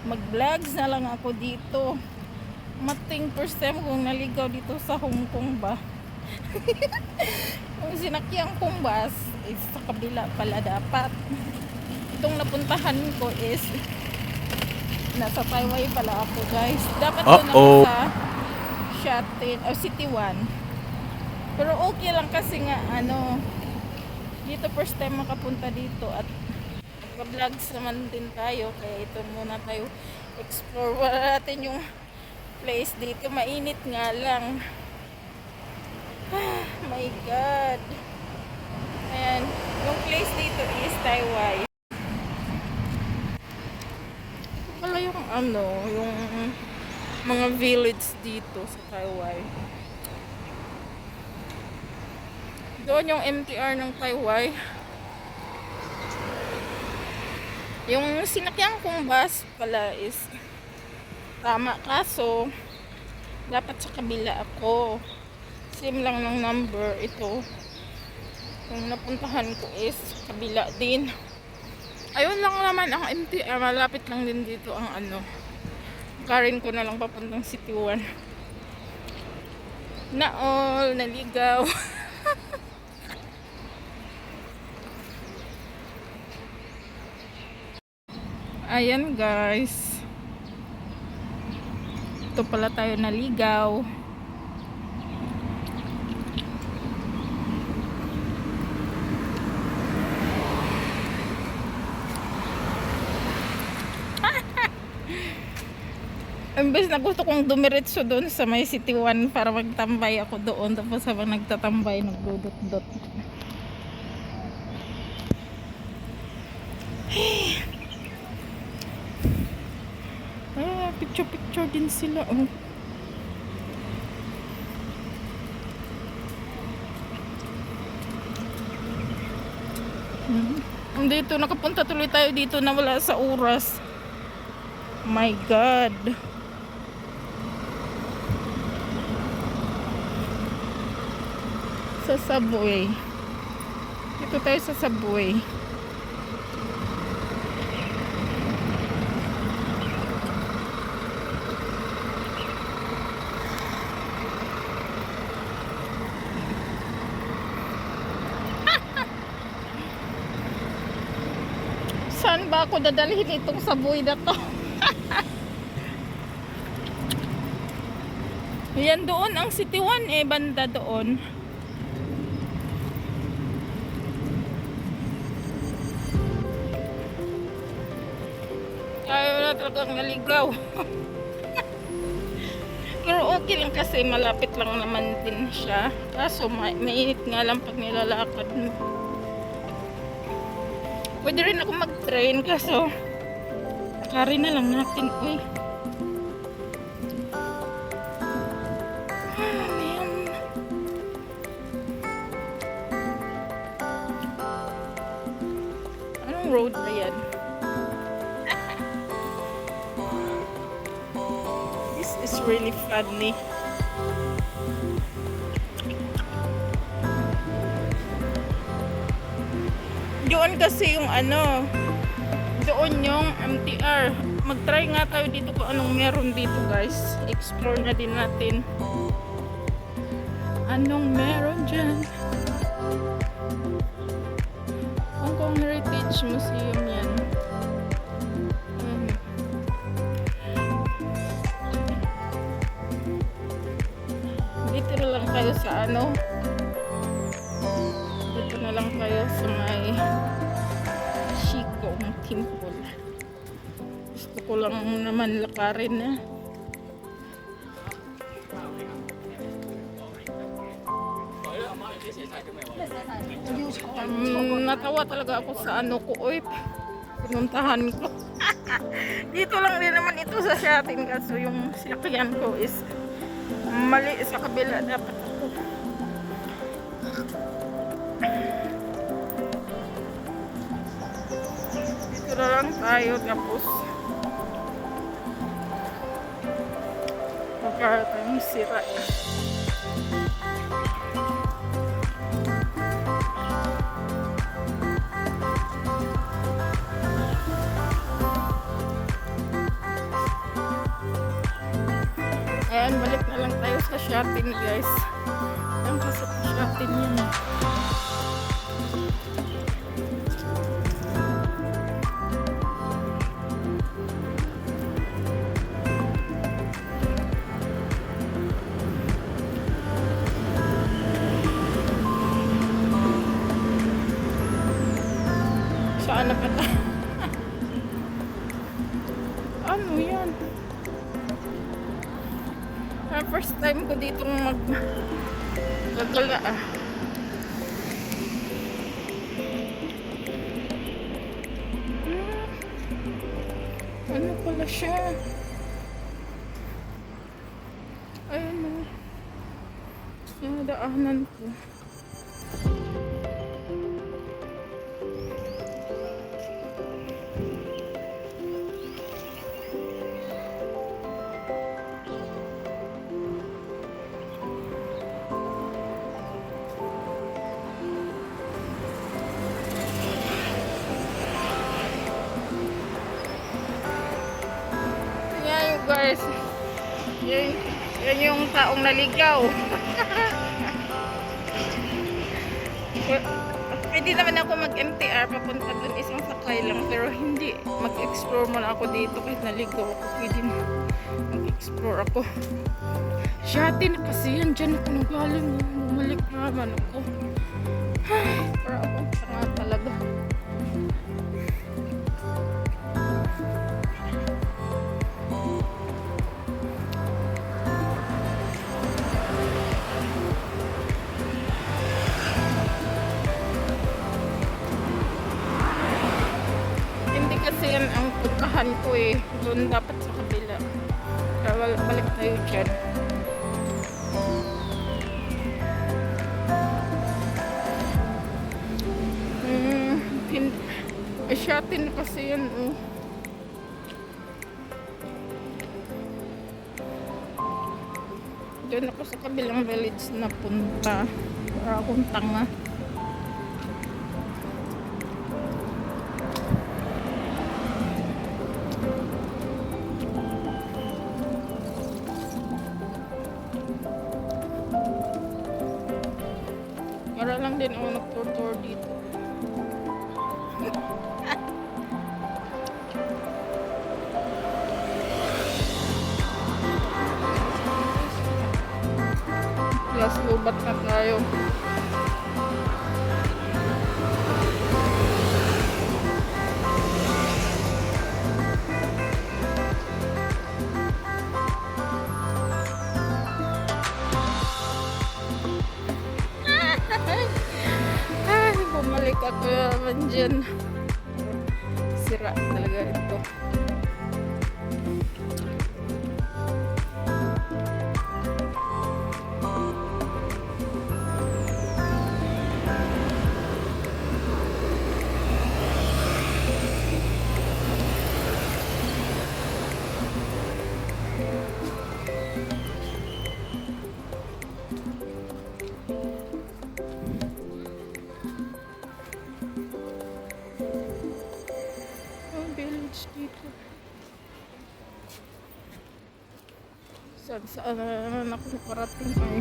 Mag-vlogs na lang ako dito. Mating first time kong naligaw dito sa Hong Kong ba. Kung sinakyang kong bus is sa kabila pala dapat. Itong napuntahan ko is nasa Taiwan pala ako, guys. Dapat doon ako sa Shatin o City 1. Pero okay lang kasi nga dito first time makapunta dito at vlogs naman din tayo, kaya ito muna tayo explore natin yung place dito. Mainit nga lang. My god, ayan, yung place dito is Taiwan. Ito pala yung yung mga village dito sa Taiwan. Doon yung MTR ng Taiwan. Yung sinakyan kong bus pala is tama, kaso dapat sa kabila ako. Same lang ng number. Ito yung napuntahan ko is kabila din. Ayun lang naman ang MTR. Malapit lang din dito ang karin ko na lang papuntang City 1. Naligaw. Ayan, guys. Ito pala tayo naligaw. Imbes na gusto kong dumiretso doon sa may City 1 para magtambay ako doon. Tapos habang nagtatambay, nagdudot-dot. Picture din sila. Dito, nakapunta tuloy tayo dito na wala sa oras. My god. Sa subway. Dito tayo sa subway. Saan ba ako dadalhin itong subway na to? Yan doon ang City 1 banda doon. Ayaw na talagang naligaw. Pero okay lang kasi malapit lang naman din siya. Kaso mainit nga lang pag nilalakad mo. Pwede rin ako mag-train, kaso kari na lang natin. Uy. Man. Anong road na yan? This is really funny. Doon kasi yung doon yung MTR. Mag-try nga tayo dito kung anong meron dito, guys. Explore na din natin. Anong meron dyan? Hong Kong Heritage Museum yan. Dito na lang tayo sa dito na lang tayo sa may Shikong Temple. Gusto ko lang naman lakarin na. Natawa talaga ako sa ko, pinuntahan ko. Dito lang din naman ito sa Shatin, kaso yung sinakyan ko is mali sa kabila. Dapat ako na lang tayo tapos magkaroon sira. Ayan, balik na lang tayo sa shopping guys. Ang kasi sa shopping yun. Saan na pa tayo? Ano yan? First time ko dito gagala ah. Ano pala siya? Ayun o. Yung daanan ko. Guys, yan yung taong naligaw. Pwede naman ako mag-MTR papunta dun, isang sakay lang, pero hindi mag-explore muna ako dito kahit naligaw ako. Pwede mag-explore ako. Shati na kasi yan, dyan ako nagaling, bumalik naman ako. Para ako tanga talaga. Kasi yan ang puntahan ko eh. Doon dapat sa kabila. Kaya balik tayo dyan. Asyatin kasi yan oh. Doon ako sa kabilang village na punta. Para akong tanga. Para lang din ako nag-tour dito. Plus, lubat na tayo. Bumalik ako naman dyan. Sira talaga ito. Dito. Saan ako nakarating ay